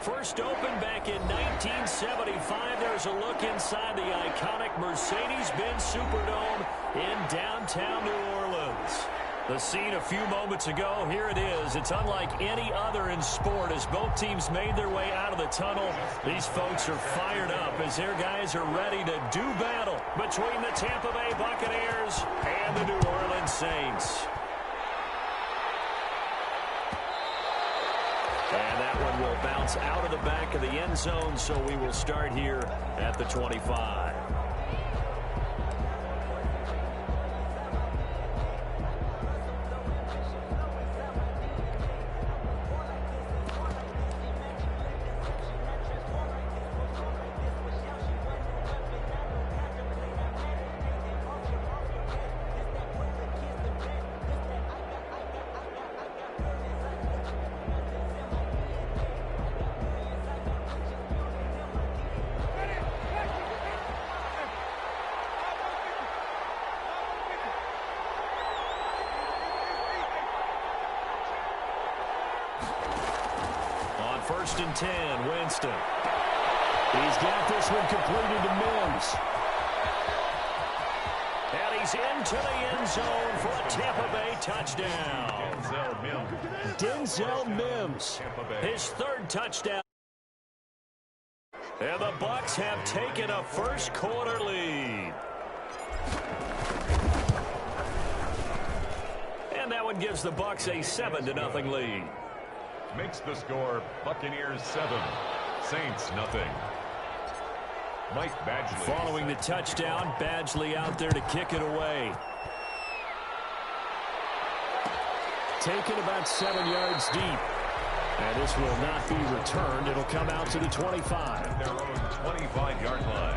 first opened back in 1975. There's a look inside the iconic Mercedes-Benz Superdome in downtown New Orleans. The scene a few moments ago, here it is. It's unlike any other in sport as both teams made their way out of the tunnel. These folks are fired up as their guys are ready to do battle between the Tampa Bay Buccaneers and the New Orleans Saints. And that one will bounce out of the back of the end zone, so we will start here at the 25. First and 10, Winston. He's got this one completed to Mims. And he's into the end zone for a Tampa Bay touchdown. Denzel Mims, his third touchdown. And the Bucs have taken a first quarter lead. And that one gives the Bucs a 7-0 lead. Makes the score Buccaneers 7, Saints nothing. Mike Badgley. Following the touchdown, Badgley out there to kick it away. Taken about 7 yards deep. And this will not be returned. It'll come out to the 25. Their own 25-yard line.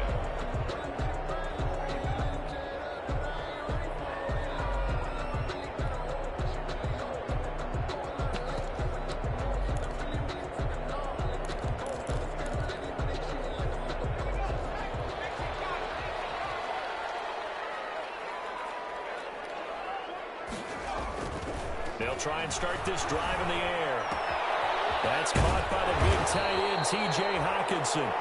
They'll try and start this drive in the air. That's caught by the big tight end, T.J. Hockenson.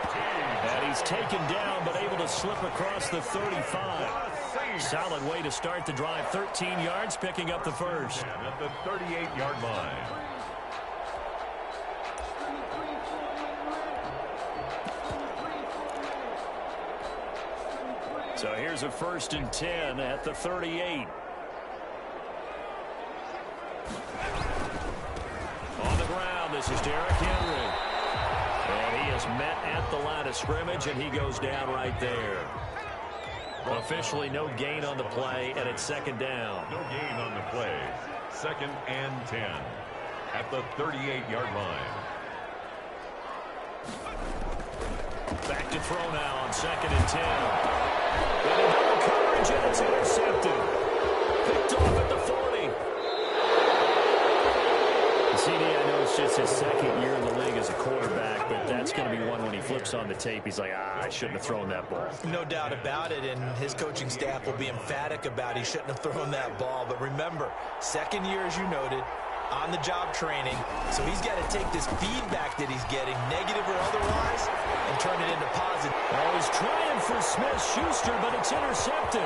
And he's taken down, but able to slip across the 35. Solid way to start the drive. 13 yards, picking up the first. At the 38-yard line. So here's a first and 10 at the 38. On the ground, this is Derrick Henry. And he is met at the line of scrimmage, and he goes down right there. Officially no gain on the play, and it's second down. No gain on the play. Second and 10 at the 38-yard line. Back to throw now on second and 10. And a double coverage, and it's intercepted. Picked off at the 40. CD, I know it's just his second year in the league as a quarterback, but that's going to be one when he flips on the tape. He's like, I shouldn't have thrown that ball. No doubt about it, and his coaching staff will be emphatic about he shouldn't have thrown that ball. But remember, second year, as you noted, on-the-job training, so he's got to take this feedback that he's getting, negative or otherwise, and turn it into positive. Oh, he's trying for Smith-Schuster, but it's intercepted.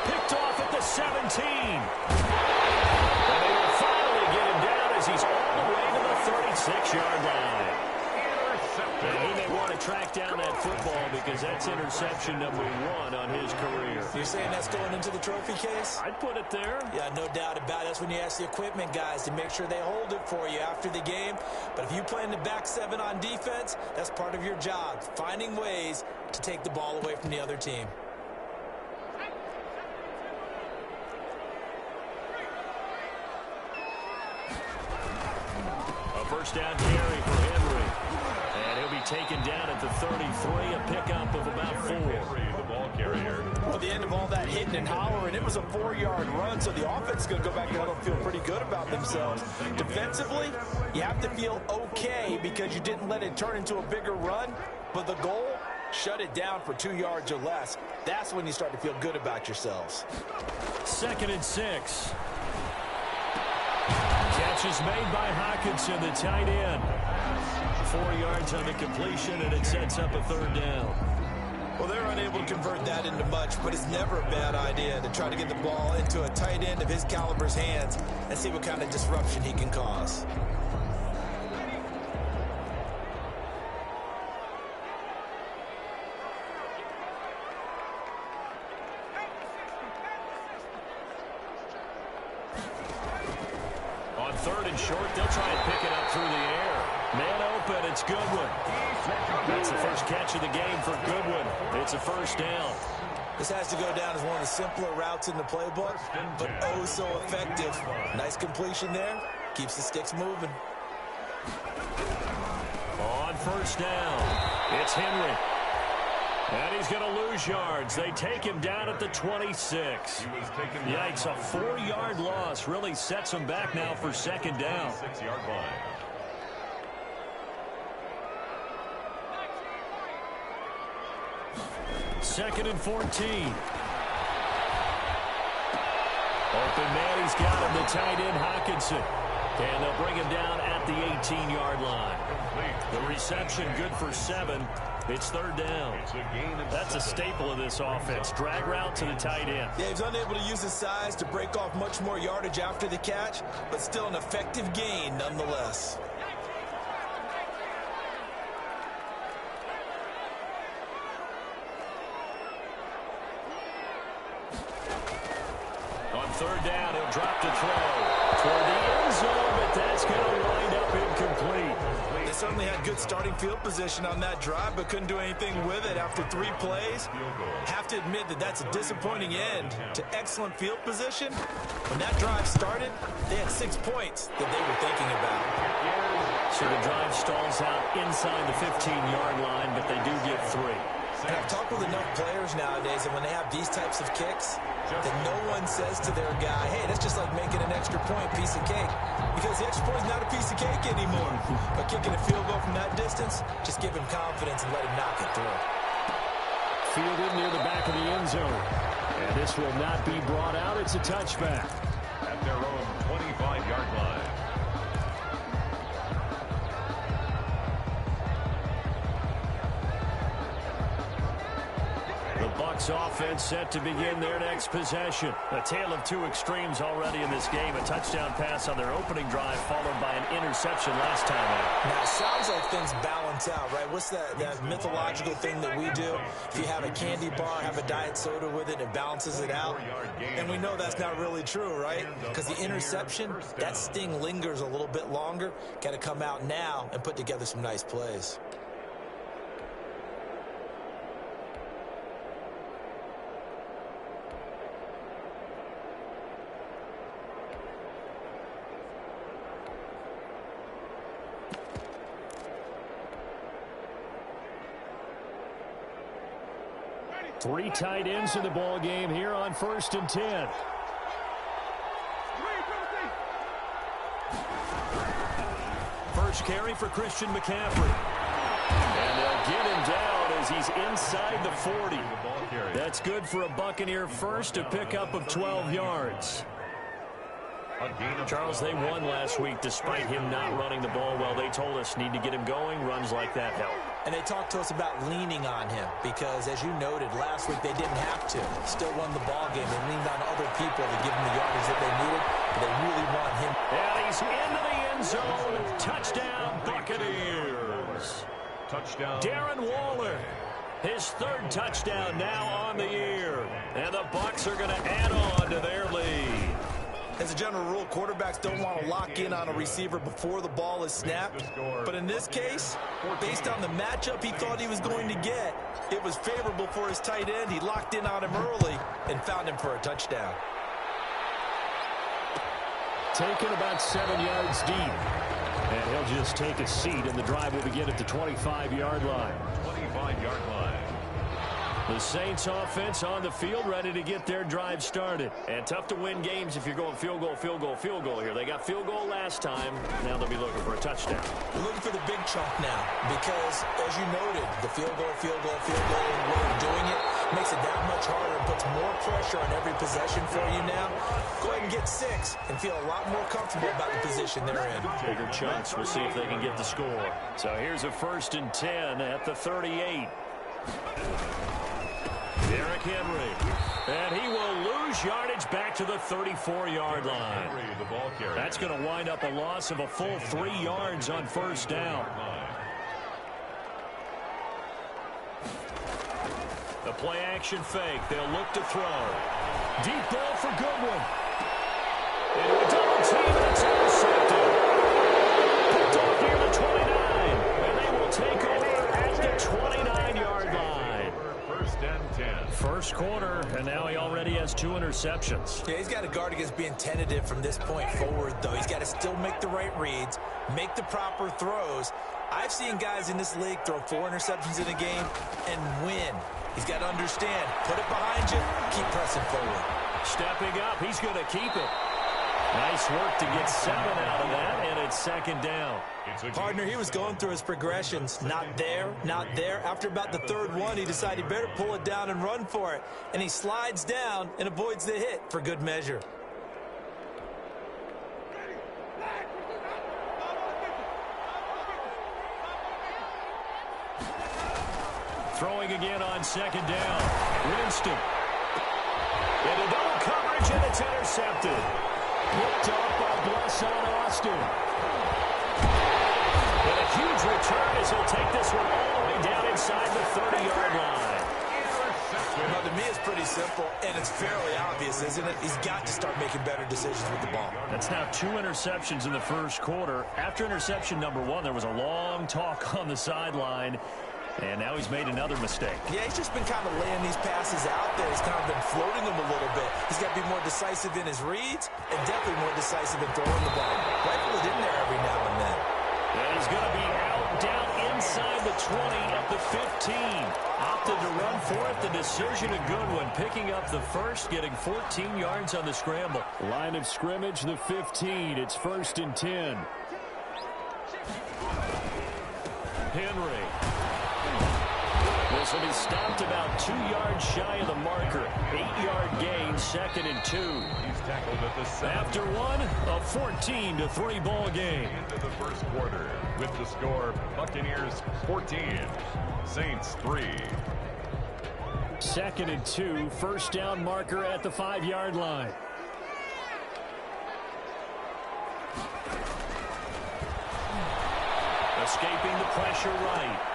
Picked off at the 17. And they will finally get him down as he's all the way to the 36-yard line. And he may want to track down that football because that's interception number 1 on his career. You're saying that's going into the trophy case? I'd put it there. Yeah, no doubt about it. That's when you ask the equipment guys to make sure they hold it for you after the game. But if you play in the back 7 on defense, that's part of your job, finding ways to take the ball away from the other team. First down carry for Henry. And he'll be taken down at the 33, a pickup of about 4. The ball carrier. Well, the end of all that hitting and hollering, it was a 4-yard run, so the offense is going to go back and let them feel pretty good about themselves. Defensively, you have to feel okay because you didn't let it turn into a bigger run, but the goal, shut it down for 2 yards or less. That's when you start to feel good about yourselves. Second and 6. Catch is made by Hockenson, the tight end. 4 yards on the completion, and it sets up a third down. Well, they're unable to convert that into much, but it's never a bad idea to try to get the ball into a tight end of his caliber's hands and see what kind of disruption he can cause. On 3rd and short, they'll try and pick it up through the air. Man open, it's Goodwin. That's the first catch of the game for Goodwin. It's a first down. This has to go down as one of the simpler routes in the playbook, but oh so effective. Nice completion there. Keeps the sticks moving. On first down, it's Henry. And he's going to lose yards. They take him down at the 26. Yikes, a 4-yard loss really sets him back now for second down. 6-yard line. Second and 14. Open man, he's got him, the tight end Hockenson. And they'll bring him down at the 18-yard line. The reception good for 7. It's third down. That's a staple of this offense. Drag route to the tight end. Yeah, he's unable to use his size to break off much more yardage after the catch, but still an effective gain nonetheless. On third down, he'll drop to throw toward the end zone, but that's going to wind up incomplete. They certainly had good starting field position on that drive, but couldn't do anything with it after 3 plays. Have to admit that that's a disappointing end to excellent field position. When that drive started, they had 6 points that they were thinking about. So the drive stalls out inside the 15-yard line, but they do get 3. And I've talked with enough players nowadays, and when they have these types of kicks, that no one says to their guy, hey, that's just like making an extra point, piece of cake. Because the extra point is not a piece of cake anymore. But kicking a field goal from that distance, just give him confidence and let him knock it through. Fielded near the back of the end zone. And this will not be brought out. It's a touchback. At their own 25-yard line. Bucs offense set to begin their next possession. A tale of 2 extremes already in this game. A touchdown pass on their opening drive followed by an interception last time out. Now, it sounds like things balance out, right? What's that mythological thing that we do? If you have a candy bar, have a diet soda with it, it balances it out. And we know that's not really true, right? Because the interception, that sting lingers a little bit longer. Got to come out now and put together some nice plays. Three tight ends in the ball game here on 1st and 10. First carry for Christian McCaffrey. And they'll get him down as he's inside the 40. That's good for a Buccaneer first, a pickup of 12 yards. Charles, they won last week despite him not running the ball well. They told us need to get him going. Runs like that help. And they talked to us about leaning on him because, as you noted, last week they didn't have to. Still won the ball game. They leaned on other people to give them the yardage that they needed. But they really want him. And he's into the end zone. Touchdown, Buccaneers. Touchdown. Darren Waller. His 3rd touchdown now on the year. And the Bucs are going to add on to their lead. As a general rule, quarterbacks don't want to lock in on a receiver before the ball is snapped. But in this case, based on the matchup he thought he was going to get, it was favorable for his tight end. He locked in on him early and found him for a touchdown. Taken about 7 yards deep. And he'll just take a seat, and the drive will begin at the 25-yard line. 25-yard line. The Saints offense on the field ready to get their drive started. And tough to win games if you're going field goal, field goal, field goal here. They got field goal last time. Now they'll be looking for a touchdown. We're looking for the big chunk now because, as you noted, the field goal, field goal, field goal, and way of doing it makes it that much harder and puts more pressure on every possession for you now. Go ahead and get 6 and feel a lot more comfortable about the position they're in. Bigger chunks. We'll see if they can get the score. So here's a 1st and 10 at the 38. Derrick Henry. And he will lose yardage back to the 34-yard line. That's going to wind up a loss of a full 3 yards on 1st down. The play-action fake. They'll look to throw. Deep ball for Goodwin. Into a double team, and it's intercepted. Picked off near the 29. And they will take over at the 29-yard line. 1st and 10. First quarter, and now he already has 2 interceptions. Yeah, he's got to guard against being tentative from this point forward, though. He's got to still make the right reads, make the proper throws. I've seen guys in this league throw 4 interceptions in a game and win. He's got to understand, put it behind you, keep pressing forward. Stepping up, he's going to keep it. Nice work to get 7 out of that, and it's 2nd down. Partner, he was going through his progressions. Not there, not there. After about the 3rd one, he decided he better pull it down and run for it. And he slides down and avoids the hit for good measure. Throwing again on 2nd down. Winston. Into double coverage, and it's intercepted. Picked off by Blesson Austin. And a huge return as he'll take this one all the way down inside the 30-yard line. Well, to me, it's pretty simple, and it's fairly obvious, isn't it? He's got to start making better decisions with the ball. That's now 2 interceptions in the first quarter. After interception number 1, there was a long talk on the sideline. And now he's made another mistake. Yeah, he's just been kind of laying these passes out there. He's kind of been floating them a little bit. He's got to be more decisive in his reads and definitely more decisive in throwing the ball. Rifle it in there every now and then. And he's going to be out down inside the 20 at the 15. Opted to run for it. The decision a good one. Picking up the first, getting 14 yards on the scramble. Line of scrimmage, the 15. It's 1st and 10. Henry. This will be stopped about 2 yards shy of the marker. 8-yard gain, 2nd and 2. He's tackled at the 7. After one, a 14-3 ball game. Into the first quarter with the score, Buccaneers 14, Saints 3. 2nd and 2, 1st down marker at the 5-yard line. Escaping the pressure right.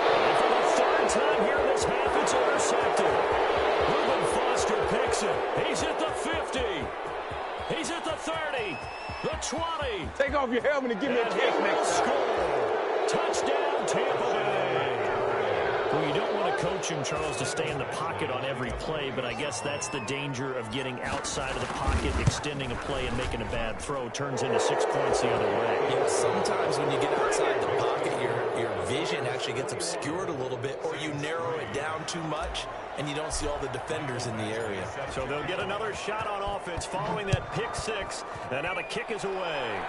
And for the 3rd time here in this half, it's intercepted. Reuben Foster picks it. He's at the 50. He's at the 30. The 20. Take off your helmet and give me a kiss next time. Score. Touchdown, Tampa Bay. Well, you don't want to coach him, Charles, to stay in the pocket on every play, but I guess that's the danger of getting outside of the pocket, extending a play, and making a bad throw. Turns into 6 points the other way. Yeah, sometimes when you get outside the pocket, your vision actually gets obscured a little bit, or you narrow it down too much, and you don't see all the defenders in the area. So they'll get another shot on offense following that pick 6, and now the kick is away.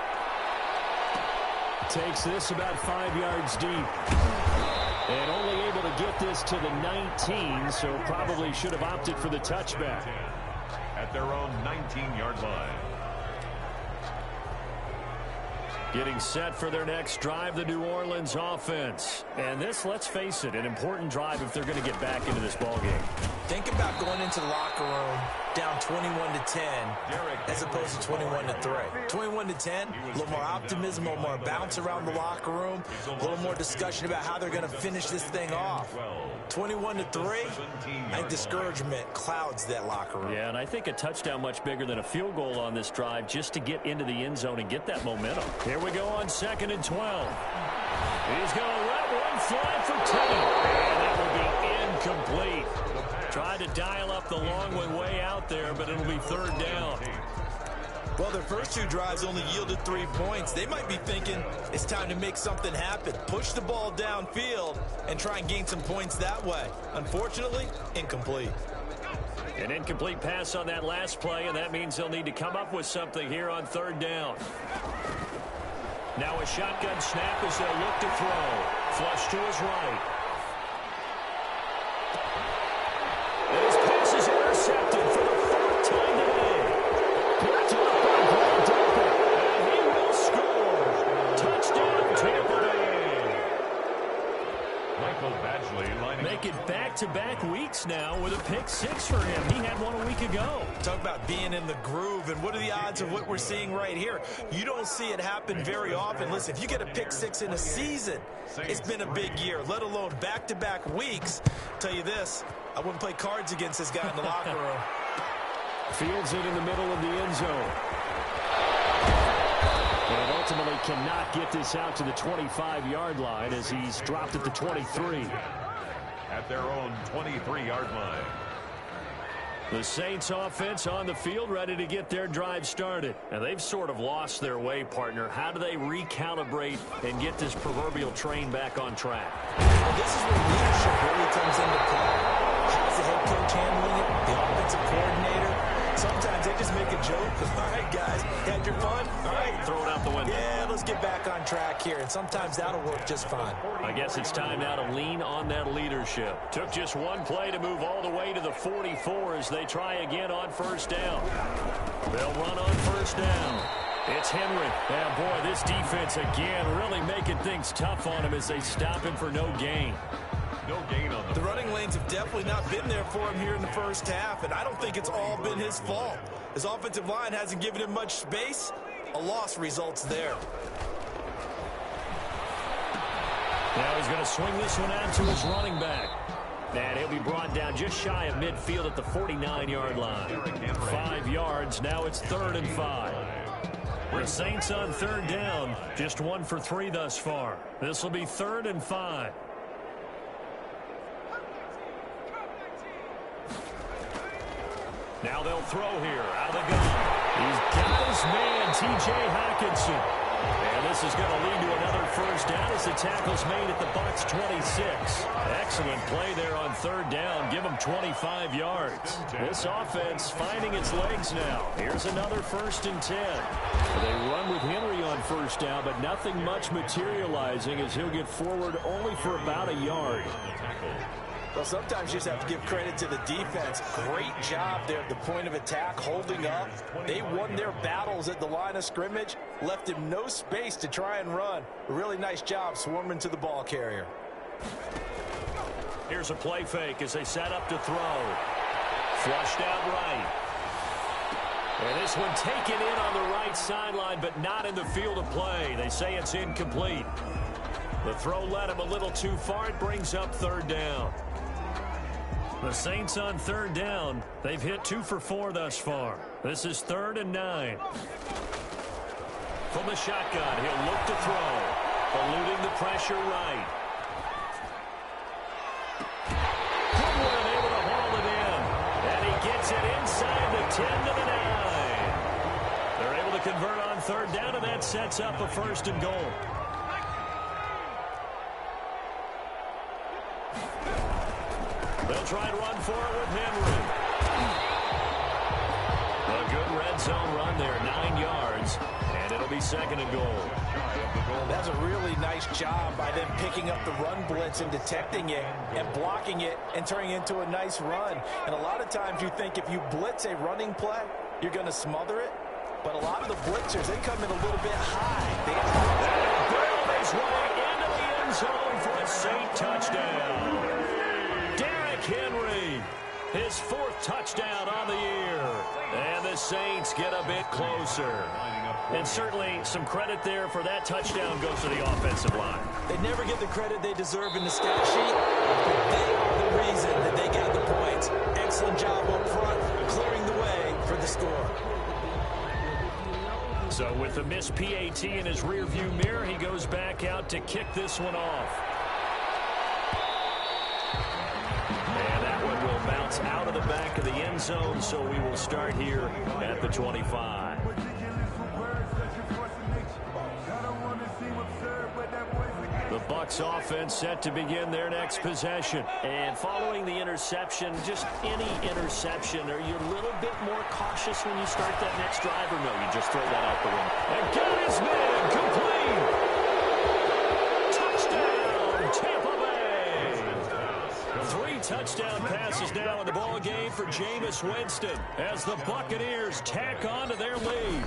Takes this about 5 yards deep. And only able to get this to the 19, so probably should have opted for the touchback. At their own 19-yard line. Getting set for their next drive, the New Orleans offense. And this, let's face it, an important drive if they're going to get back into this ballgame. Think about going into the locker room down 21-10 as opposed to 21-3. 21-10, a little more optimism, a little more bounce around the locker room, a little more discussion about how they're going to finish this thing off. 21-3, I think discouragement clouds that locker room. Yeah, and I think a touchdown much bigger than a field goal on this drive just to get into the end zone and get that momentum. Here we go on 2nd and 12. He's going to let one fly for 10. And that will be incomplete. Tried to dial up the long one way out there, but it'll be 3rd down. Well, their first 2 drives only yielded 3 points. They might be thinking it's time to make something happen. Push the ball downfield and try and gain some points that way. Unfortunately, incomplete. An incomplete pass on that last play, and that means they'll need to come up with something here on 3rd down. Now a shotgun snap as they'll look to throw. Flush to his right. Michael Badgley lining Make it back-to-back weeks now with a pick six for him. He had one a week ago. Talk about being in the groove, and what are the odds of what we're seeing right here? You don't see it happen very often. Listen, if you get a pick six in a season, it's been a big year, let alone back-to-back weeks. Tell you this, I wouldn't play cards against this guy in the locker room. Fields it in the middle of the end zone. And ultimately cannot get this out to the 25-yard line as he's dropped at the 23. at their own 23-yard line. The Saints offense on the field ready to get their drive started. And they've sort of lost their way, partner. How do they recalibrate and get this proverbial train back on track? Well, this is where leadership really comes into play. How's the head coach handling it? The offensive coordinator? Sometimes they just make a joke. All right, guys, had your fun? All right. Throw it out the window. Yeah, let's get back on track here. And sometimes that'll work just fine. I guess it's time now to lean on that leadership. Took just one play to move all the way to the 44 as they try again on first down. They'll run on first down. It's Henry. Yeah, boy, this defense again really making things tough on him as they stop him for no gain. No gain on The running lanes have definitely not been there for him here in the first half, and I don't think it's all been his fault. His offensive line hasn't given him much space. A loss results there. Now he's going to swing this one out to his running back. And he'll be brought down just shy of midfield at the 49-yard line. 5 yards. Now it's 3rd and 5. The Saints on third down. Just 1 for 3 thus far. This will be 3rd and 5. Now they'll throw here out of the gun. He's got his man, T.J. Hockenson. And this is going to lead to another first down as the tackle's made at the Bucs 26. Excellent play there on third down. Give them 25 yards. This offense finding its legs now. Here's another 1st and 10. They run with Henry on first down, but nothing much materializing as he'll get forward only for about a yard. Well, sometimes you just have to give credit to the defense. Great job there at the point of attack, holding up. They won their battles at the line of scrimmage, left him no space to try and run. A really nice job swarming to the ball carrier. Here's a play fake as they set up to throw. Flushed out right. And this one taken in on the right sideline, but not in the field of play. They say it's incomplete. The throw led him a little too far. It brings up third down. The Saints on third down. They've hit 2 for 4 thus far. This is 3rd and 9. From the shotgun, he'll look to throw. Eluding the pressure right. Goodwin able to haul it in. And he gets it inside the 10 to the 9. They're able to convert on third down, and that sets up a 1st and goal. They'll try and run for it with Henry. A good red zone run there, 9 yards, and it'll be 2nd and goal. That's a really nice job by them picking up the run blitz and detecting it and blocking it and turning it into a nice run. And a lot of times you think if you blitz a running play, you're going to smother it. But a lot of the blitzers, they come in a little bit high. They barrel his way into the end zone for a Saint touchdown. Henry, his 4th touchdown on the year. And the Saints get a bit closer. And certainly some credit there for that touchdown goes to the offensive line. They never get the credit they deserve in the stat sheet, but they are the reason that they get the points. Excellent job up front, clearing the way for the score. So with the missed PAT in his rearview mirror, he goes back out to kick this one off. Bounce out of the back of the end zone, so we will start here at the 25. The Bucs offense set to begin their next possession. And following the interception, just any interception, are you a little bit more cautious when you start that next drive, or no, you just throw that out the window? And got his man complete! Touchdown, Tampa Bay! 3 touchdown passes now in the ball game for Jameis Winston as the Buccaneers tack on to their lead.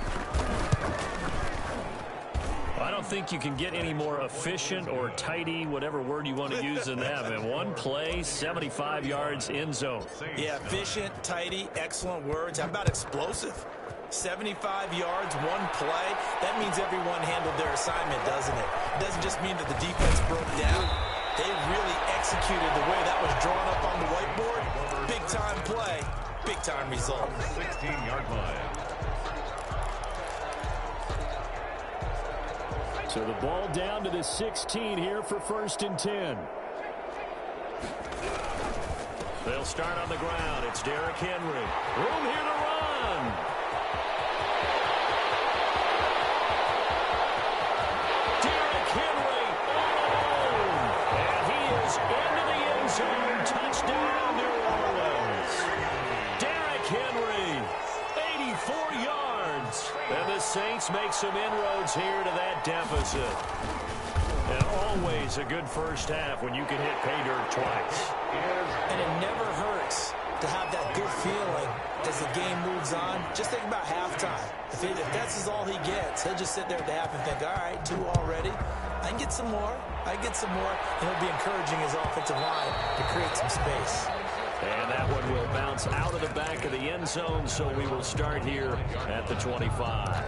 I don't think you can get any more efficient or tidy, whatever word you want to use than that. And one play, 75 yards in zone. Yeah, efficient, tidy, excellent words. How about explosive? 75 yards, one play. That means everyone handled their assignment, doesn't it? It doesn't just mean that the defense broke down. They really executed the way that was drawn up on the whiteboard. Big-time play, big-time result. 16-yard line. So the ball down to the 16 here for 1st and 10. They'll start on the ground. It's Derrick Henry. Room here to run. Derrick Henry alone. And he is into the end zone. Touchdown, New Orleans. Derrick Henry, 84 yards. And the Saints make some inroads here to that deficit. And always a good first half when you can hit pay dirt twice. And it never hurts to have that good feeling as the game moves on. Just think about halftime. If that's all he gets, he'll just sit there at the half and think, all right, 2 already. I can get some more. I can get some more. And he'll be encouraging his offensive line to create some space. And that one will bounce out of the back of the end zone, so we will start here at the 25.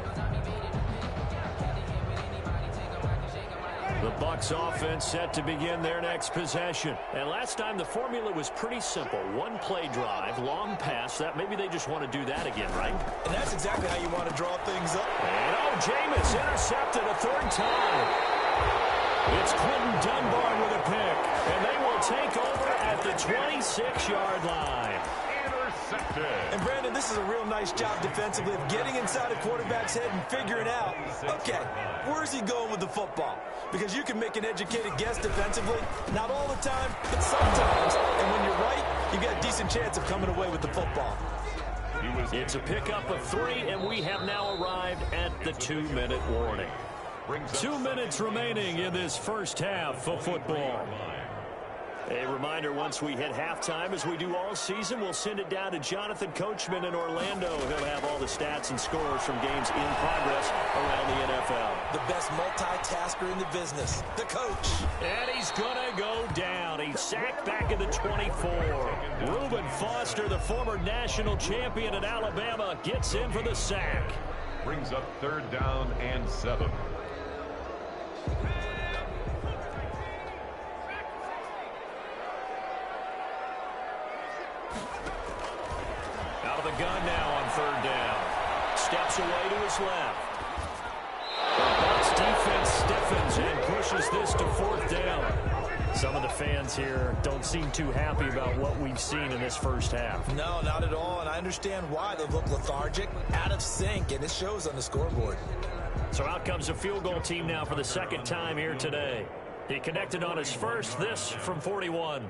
The Bucs offense set to begin their next possession. And last time the formula was pretty simple. One play drive, long pass. That maybe they just want to do that again, right? And that's exactly how you want to draw things up. And Jameis intercepted a 3rd time. It's Quentin Dunbar with a pick. And they will take over at the 26-yard line. And Brandon, this is a real nice job defensively of getting inside a quarterback's head and figuring out, okay, where's he going with the football? Because you can make an educated guess defensively, not all the time, but sometimes. And when you're right, you got a decent chance of coming away with the football. It's a pickup of 3, and we have now arrived at the 2-minute warning. 2 minutes remaining in this first half of football. A reminder, once we hit halftime, as we do all season, we'll send it down to Jonathan Coachman in Orlando. He'll have all the stats and scores from games in progress around the NFL. The best multitasker in the business, the coach. And he's going to go down. He's sacked back at the 24. Reuben Foster, the former national champion at Alabama, gets in for the sack. Brings up 3rd down and 7. Out of the gun now on 3rd down. Steps away to his left. The Bucs defense stiffens and pushes this to 4th down. Some of the fans here don't seem too happy about what we've seen in this first half. No, not at all, and I understand why. They look lethargic, out of sync, and it shows on the scoreboard. So out comes a field goal team now for the 2nd time here today. He connected on his first, this from 41.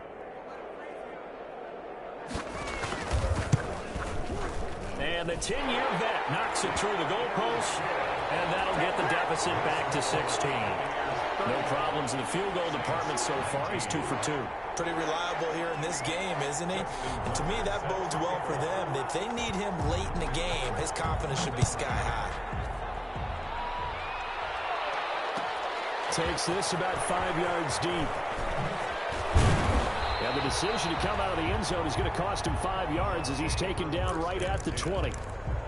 And the 10-year vet knocks it through the goalpost, and that'll get the deficit back to 16. No problems in the field goal department so far. He's 2 for 2. Pretty reliable here in this game, isn't he? And to me, that bodes well for them. If they need him late in the game, his confidence should be sky high. Takes this about 5 yards deep. And the decision to come out of the end zone is going to cost him 5 yards as he's taken down right at the 20.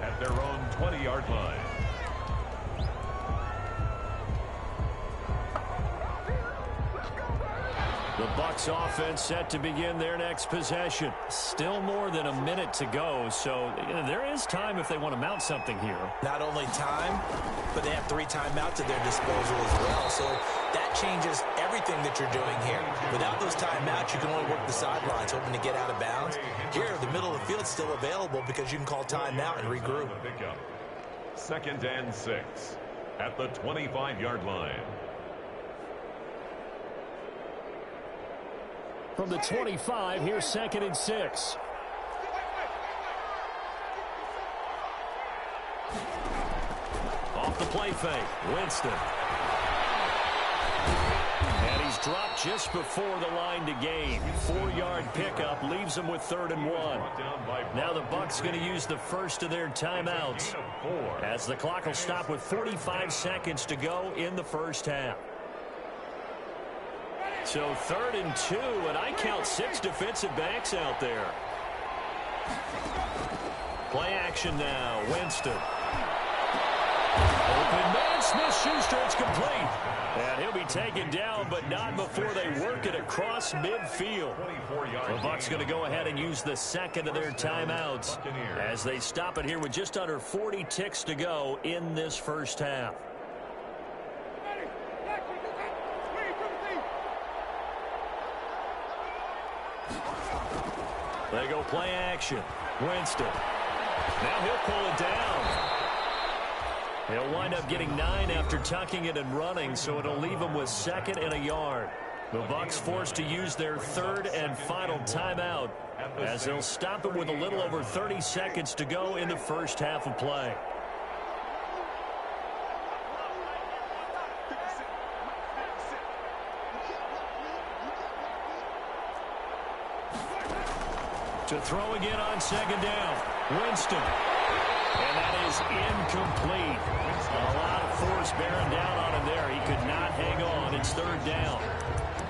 At their own 20-yard line. The Bucs offense set to begin their next possession. Still more than a minute to go, so there is time if they want to mount something here. Not only time, but they have 3 timeouts at their disposal as well, so that changes everything that you're doing here. Without those timeouts, you can only work the sidelines, hoping to get out of bounds. Here, the middle of the field's still available because you can call timeout and regroup. 2nd and 6 at the 25-yard line. From the 25, here's 2nd and 6. Off the play fake, Winston. And he's dropped just before the line to gain. 4-yard pickup leaves them with 3rd and 1. Now the Bucs going to use the first of their timeouts as the clock will stop with 45 seconds to go in the first half. So 3rd and 2, and I count 6 defensive backs out there. Play action now. Winston. Open man, Smith-Schuster, it's complete. And he'll be taken down, but not before they work it across midfield. The Bucs going to go ahead and use the second of their timeouts as they stop it here with just under 40 ticks to go in this first half. They go play action. Winston. Now he'll pull it down. He'll wind up getting 9 after tucking it and running, so it'll leave him with 2nd and a yard. The Bucs forced to use their 3rd and final timeout as they'll stop it with a little over 30 seconds to go in the first half of play. To throw again on 2nd down. Winston. And that is incomplete. A lot of force bearing down on him there. He could not hang on. It's 3rd down.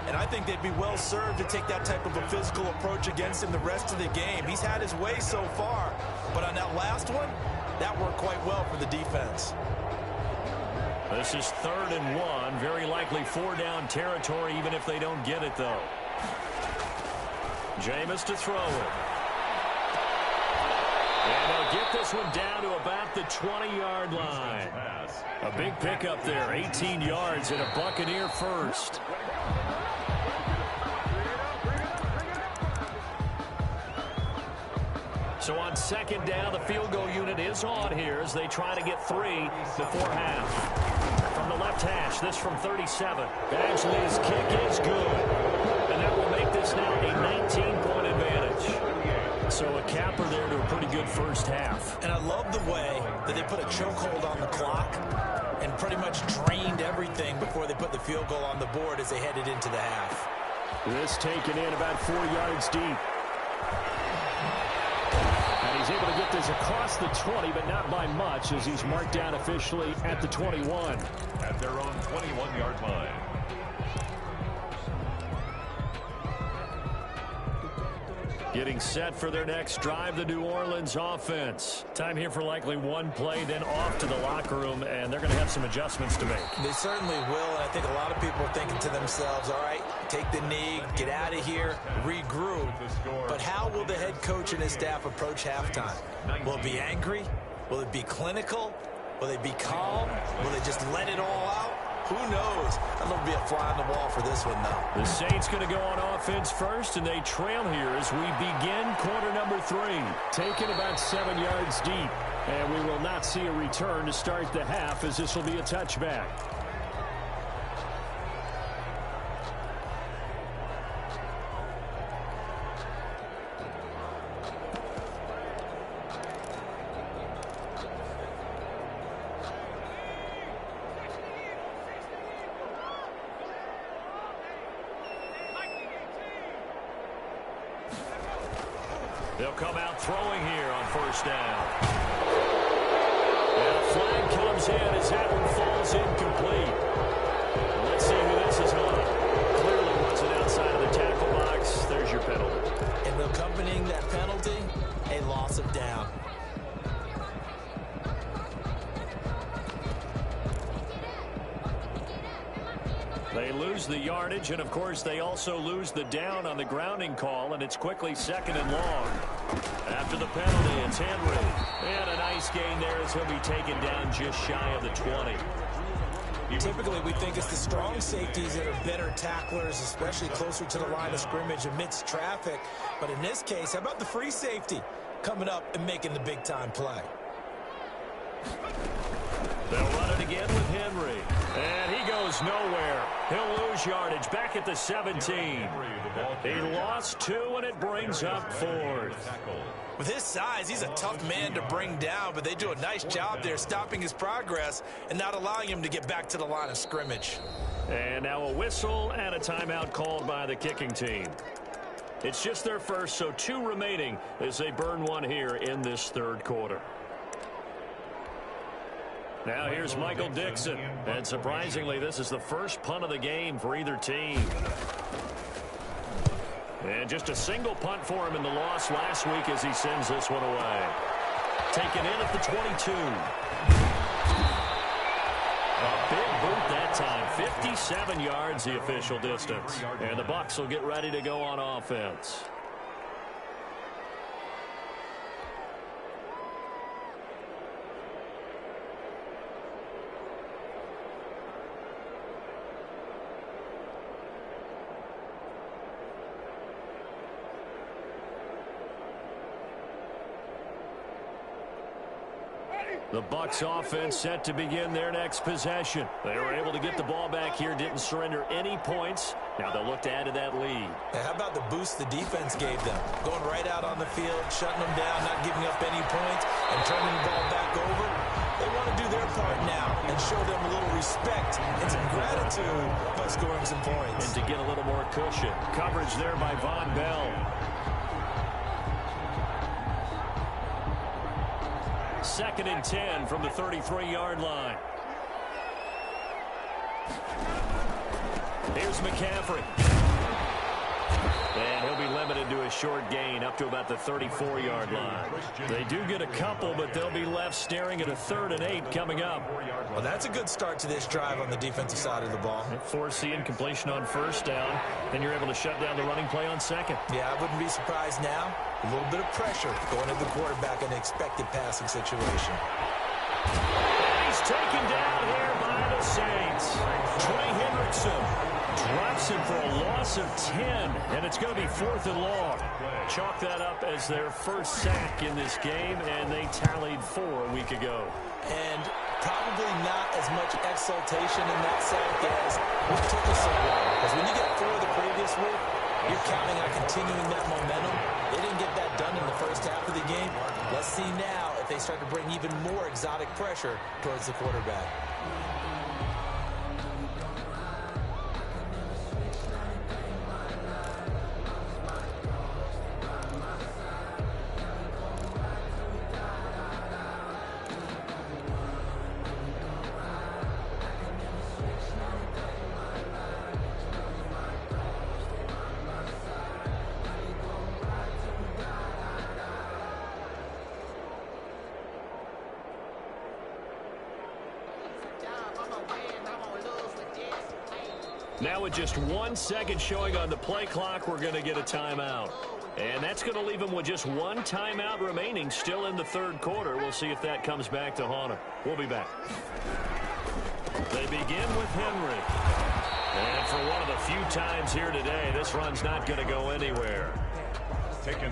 And I think they'd be well served to take that type of a physical approach against him the rest of the game. He's had his way so far. But on that last one, that worked quite well for the defense. This is 3rd and 1. Very likely 4-down territory, even if they don't get it, though. Jameis to throw it. And they'll get this one down to about the 20-yard line. A big pickup there, 18 yards and a Buccaneer first. So on 2nd down, the field goal unit is on here as they try to get 3 before half. From the left hash, this from 37. Badgley's kick is good. And that will make this now a 19-point advantage. So a capper there to a pretty good first half. And I love the way that they put a chokehold on the clock and pretty much drained everything before they put the field goal on the board as they headed into the half. This taken in about 4 yards deep. And he's able to get this across the 20, but not by much as he's marked down officially at the 21. At their own 21-yard line. Getting set for their next drive, the New Orleans offense. Time here for likely one play, then off to the locker room, and they're going to have some adjustments to make. They certainly will, and I think a lot of people are thinking to themselves, all right, take the knee, get out of here, regroup. But how will the head coach and his staff approach halftime? Will it be angry? Will it be clinical? Will they be calm? Will they just let it all out? Who knows? I'm going to be a fly on the wall for this one, though. The Saints going to go on offense first, and they trail here as we begin quarter number 3. Taken about 7 yards deep, and we will not see a return to start the half as this will be a touchback. They'll come out throwing here on 1st down. And a flag comes in as that one falls incomplete. Let's see who this is on. Clearly wasn't outside of the tackle box. There's your penalty. And accompanying that penalty, a loss of down. They lose the yardage, and of course they also lose the down on the grounding call, and it's quickly 2nd and long. After the penalty, it's Henry. And a nice gain there as he'll be taken down just shy of the 20. Typically, we think it's the strong safeties that are better tacklers, especially closer to the line of scrimmage amidst traffic. But in this case, how about the free safety coming up and making the big-time play? They'll run it again with Henry. And he goes nowhere. He'll lose yardage back at the 17. He lost 2, and it brings up 4th. With his size, he's a tough man to bring down, but they do a nice job there stopping his progress and not allowing him to get back to the line of scrimmage. And now a whistle and a timeout called by the kicking team. It's just their first, so 2 remaining as they burn one here in this third quarter. Now here's Michael Dixon. And surprisingly, this is the first punt of the game for either team. And just a single punt for him in the loss last week as he sends this one away. Taken in at the 22. A big boot that time. 57 yards the official distance. And the Bucs will get ready to go on offense. The Bucs offense set to begin their next possession. They were able to get the ball back here, didn't surrender any points. Now they'll look to add to that lead. Now, how about the boost the defense gave them? Going right out on the field, shutting them down, not giving up any points, and turning the ball back over. They want to do their part now and show them a little respect and some gratitude by scoring some points. And to get a little more cushion. Coverage there by Von Bell. 2nd and 10 from the 33-yard line. Here's McCaffrey. And he'll be limited to a short gain up to about the 34-yard line. They do get a couple, but they'll be left staring at a 3rd and 8 coming up. Well, that's a good start to this drive on the defensive side of the ball. Force the incompletion on 1st down, and you're able to shut down the running play on 2nd. Yeah, I wouldn't be surprised now. A little bit of pressure going at the quarterback in an expected passing situation. He's taken down here by the Saints. Trey Hendrickson drops him for a loss of 10, and it's going to be 4th and long. Chalk that up as their first sack in this game, and they tallied 4 a week ago. And probably not as much exultation in that sack as what took us so long. Because when you get 4 the previous week, you're counting on continuing that momentum. They didn't get that done in the first half of the game. Let's see now if they start to bring even more exotic pressure towards the quarterback. Now with just 1 second showing on the play clock, we're going to get a timeout. And that's going to leave them with just 1 timeout remaining still in the 3rd quarter. We'll see if that comes back to haunt them. We'll be back. They begin with Henry. And for one of the few times here today, this run's not going to go anywhere.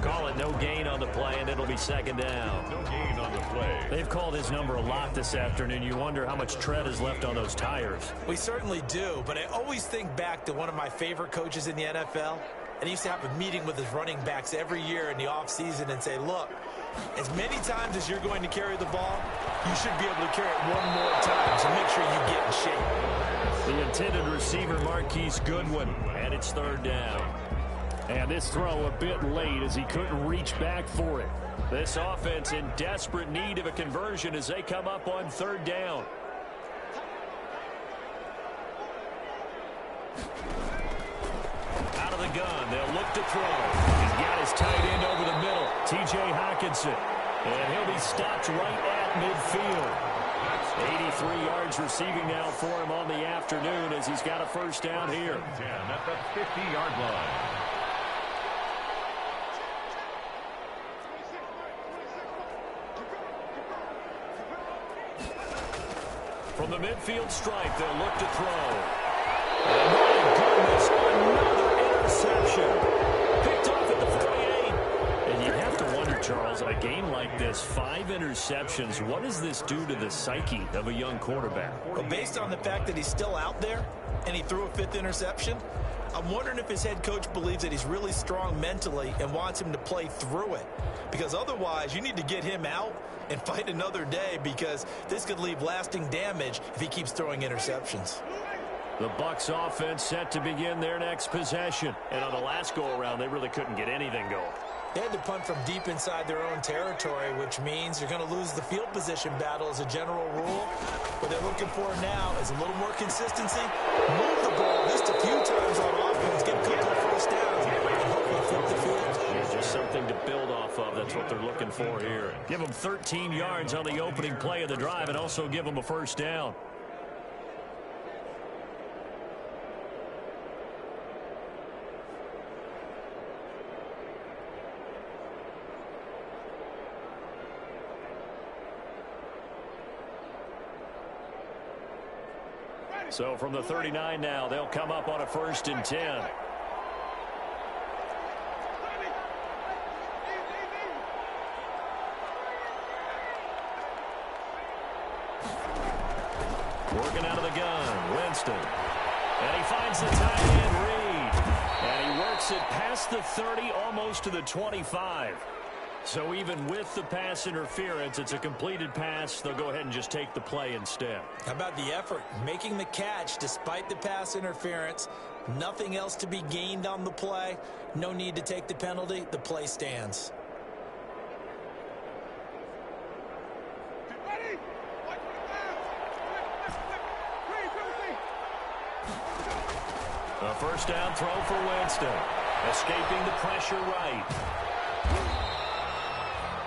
Call it no gain on the play, and it'll be 2nd down. No gain on the play. They've called his number a lot this afternoon. You wonder how much tread is left on those tires. We certainly do, but I always think back to one of my favorite coaches in the NFL. And he used to have a meeting with his running backs every year in the offseason and say, look, as many times as you're going to carry the ball, you should be able to carry it 1 more time, so make sure you get in shape. The intended receiver, Marquise Goodwin, and it's 3rd down. And this throw a bit late as he couldn't reach back for it. This offense in desperate need of a conversion as they come up on 3rd down. Out of the gun, they'll look to throw. He's got his tight end over the middle, T.J. Hockenson. And he'll be stopped right at midfield. 83 yards receiving now for him on the afternoon as he's got a 1st down here. 10 at the 50-yard line. From the midfield stripe, they'll look to throw. And my goodness, another interception. Picked off at the 48. And you have to wonder, Charles, in a game like this, 5 interceptions, what does this do to the psyche of a young quarterback? Well, based on the fact that he's still out there and he threw a 5th interception, I'm wondering if his head coach believes that he's really strong mentally and wants him to play through it. Because otherwise, you need to get him out and fight another day, because this could leave lasting damage if he keeps throwing interceptions. The Bucs offense set to begin their next possession. And on the last go-around, they really couldn't get anything going. They had to punt from deep inside their own territory, which means you're going to lose the field position battle as a general rule. What they're looking for now is a little more consistency. Move the ball just a few times on offense, get a couple of first downs, and hopefully flip the field. There's just something to build off of. That's what they're looking for here. Give them 13 yards on the opening play of the drive and also give them a first down. So from the 39 now, they'll come up on a 1st and 10. Working out of the gun, Winston. And he finds the tight end, Reed. And he works it past the 30, almost to the 25. So even with the pass interference, it's a completed pass. They'll go ahead and just take the play instead. How about the effort? Making the catch despite the pass interference. Nothing else to be gained on the play. No need to take the penalty. The play stands. A first down throw for Winston. Escaping the pressure right.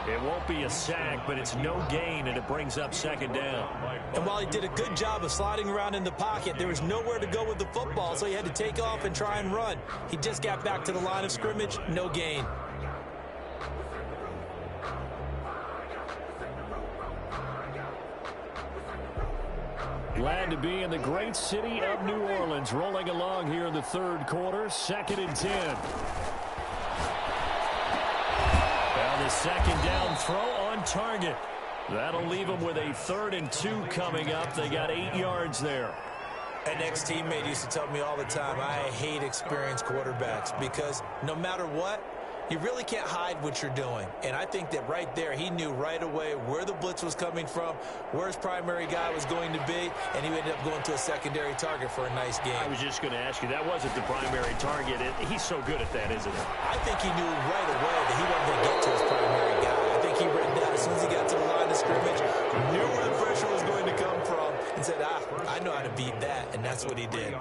It won't be a sack, but it's no gain, and it brings up 2nd down. And while he did a good job of sliding around in the pocket, there was nowhere to go with the football, so he had to take off and try and run. He just got back to the line of scrimmage, no gain. Glad to be in the great city of New Orleans, rolling along here in the 3rd quarter, 2nd and 10. The 2nd down throw on target. That'll leave them with a 3rd and 2 coming up. They got 8 yards there. An ex-teammate used to tell me all the time, I hate experienced quarterbacks because no matter what, you really can't hide what you're doing. And I think that right there, he knew right away where the blitz was coming from, where his primary guy was going to be, and he ended up going to a secondary target for a nice game. I was just going to ask you, that wasn't the primary target. He's so good at that, isn't he? I think he knew right away that he wasn't going to get to his primary guy. I think he read that as soon as he got to the line of scrimmage, knew where the pressure was going to come from, and said, I know how to beat that, and that's what he did.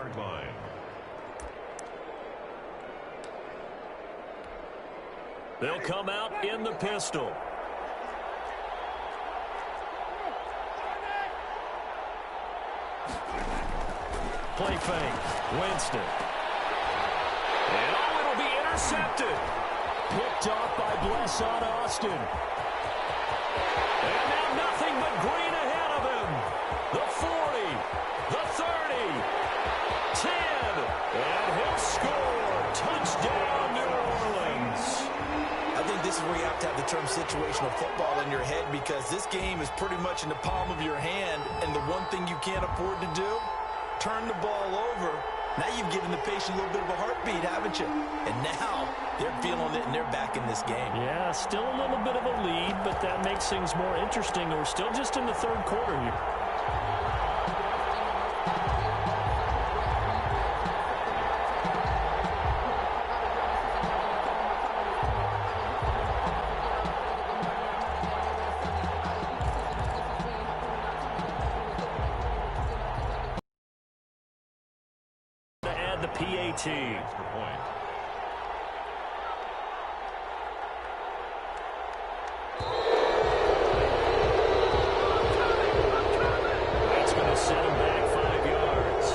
They'll come out in the pistol. Play fake. Winston. And it'll be intercepted. Picked off by Blesson Austin. And now nothing but green ahead of him. The 40. The 30. 10. And he'll score. Touchdown, New Orleans. I think this is where you have to have the term situational football in your head because this game is pretty much in the palm of your hand, and the one thing you can't afford to do, turn the ball over. Now you've given the patient a little bit of a heartbeat, haven't you? And now they're feeling it, and they're back in this game. Yeah, still a little bit of a lead, but that makes things more interesting. We're still just in the 3rd quarter here. The PAT. Extra point. That's going to set him back 5 yards.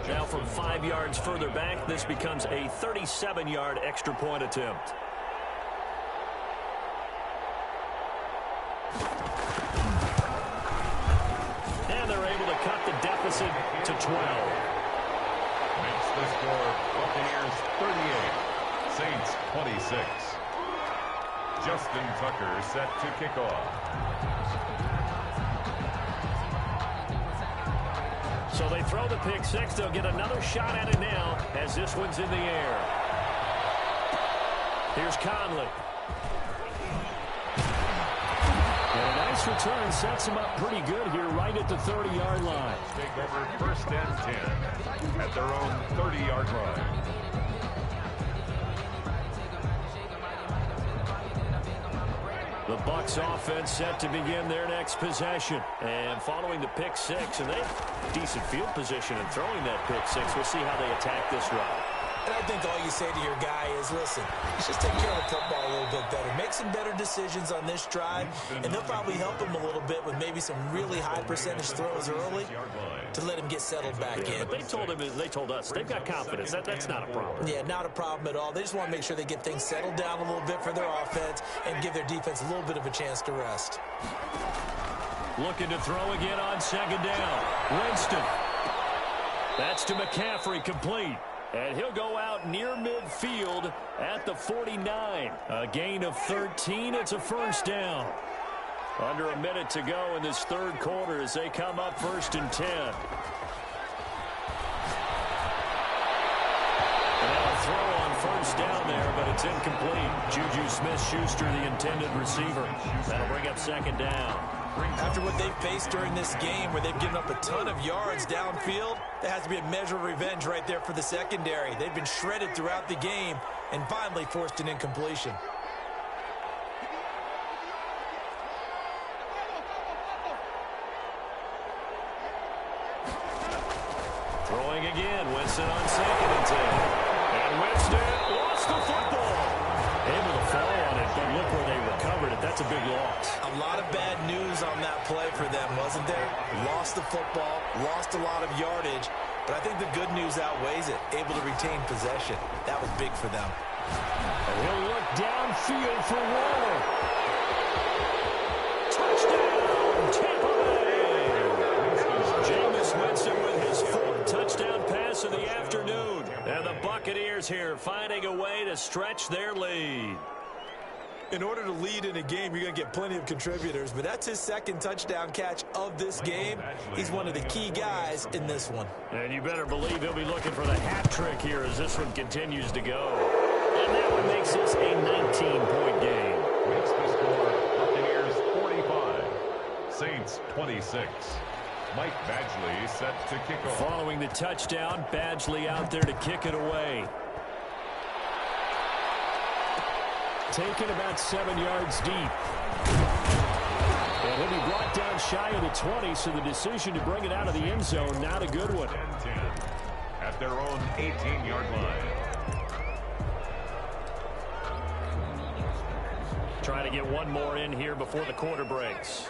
Now from 5 yards further back, this becomes a 37-yard extra point attempt. To 12. Makes the score Buccaneers 38, Saints 26. Justin Tucker set to kick off. So they throw the pick six. They'll get another shot at it now as this one's in the air. Here's Conley. And a nice pass return sets them up pretty good here right at the 30-yard line. Take over 1st and 10 at their own 30-yard line. The Bucs offense set to begin their next possession. And following the pick six, and they have decent field position in throwing that pick six. We'll see how they attack this route. And I think all you say to your guy is, listen, let's just take care of the football a little bit better. Make some better decisions on this drive, and they'll probably help him a little bit with maybe some really high percentage throws early to let him get settled back in. But they told us they've got confidence. That's not a problem. Yeah, not a problem at all. They just want to make sure they get things settled down a little bit for their offense and give their defense a little bit of a chance to rest. Looking to throw again on 2nd down. Winston. That's to McCaffrey, complete. And he'll go out near midfield at the 49. A gain of 13. It's a 1st down. Under a minute to go in this 3rd quarter as they come up 1st and 10. And a throw on 1st down there, but it's incomplete. Juju Smith-Schuster, the intended receiver. That'll bring up 2nd down. After what they've faced during this game where they've given up a ton of yards downfield, there has to be a measure of revenge right there for the secondary. They've been shredded throughout the game and finally forced an incompletion. Throwing again, Winston on 2nd and 10. And Winston lost the football. Able to fall on it, but look where they recovered it. That's a big loss. A lot of bad news on that play for them, wasn't there? Lost the football, lost a lot of yardage, but I think the good news outweighs it. Able to retain possession. That was big for them. And he'll look downfield for Waller. Touchdown, Tampa Bay! Jameis Winston with his 4th touchdown pass of the afternoon. And the Buccaneers here finding a way to stretch their lead. In order to lead in a game, you're going to get plenty of contributors, but that's his 2nd touchdown catch of this game. He's one of the key guys in this one. And you better believe he'll be looking for the hat trick here as this one continues to go. And that one makes this a 19-point game. Makes the score Buccaneers 45, Saints 26. Mike Badgley set to kick off. Following the touchdown, Badgley out there to kick it away. Taken about 7 yards deep. And he'll be brought down shy of the 20, so the decision to bring it out of the end zone, not a good one. 10 at their own 18-yard line. Trying to get one more in here before the quarter breaks.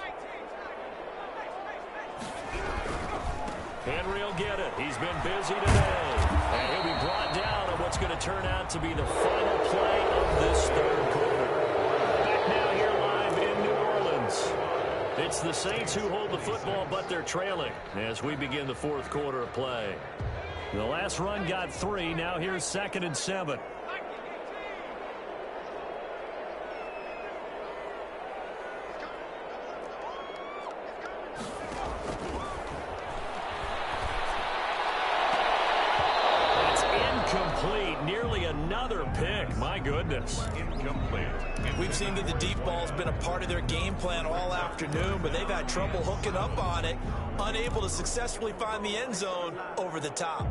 Henry will get it. He's been busy today. And he'll be brought down on what's going to turn out to be the final play of this 3rd quarter. Back now here live in New Orleans. It's the Saints who hold the football, but they're trailing as we begin the 4th quarter of play. The last run got 3. Now here's 2nd and 7. Nearly another pick. My goodness. Incomplete. We've seen that the deep ball's been a part of their game plan all afternoon, but they've had trouble hooking up on it, unable to successfully find the end zone over the top.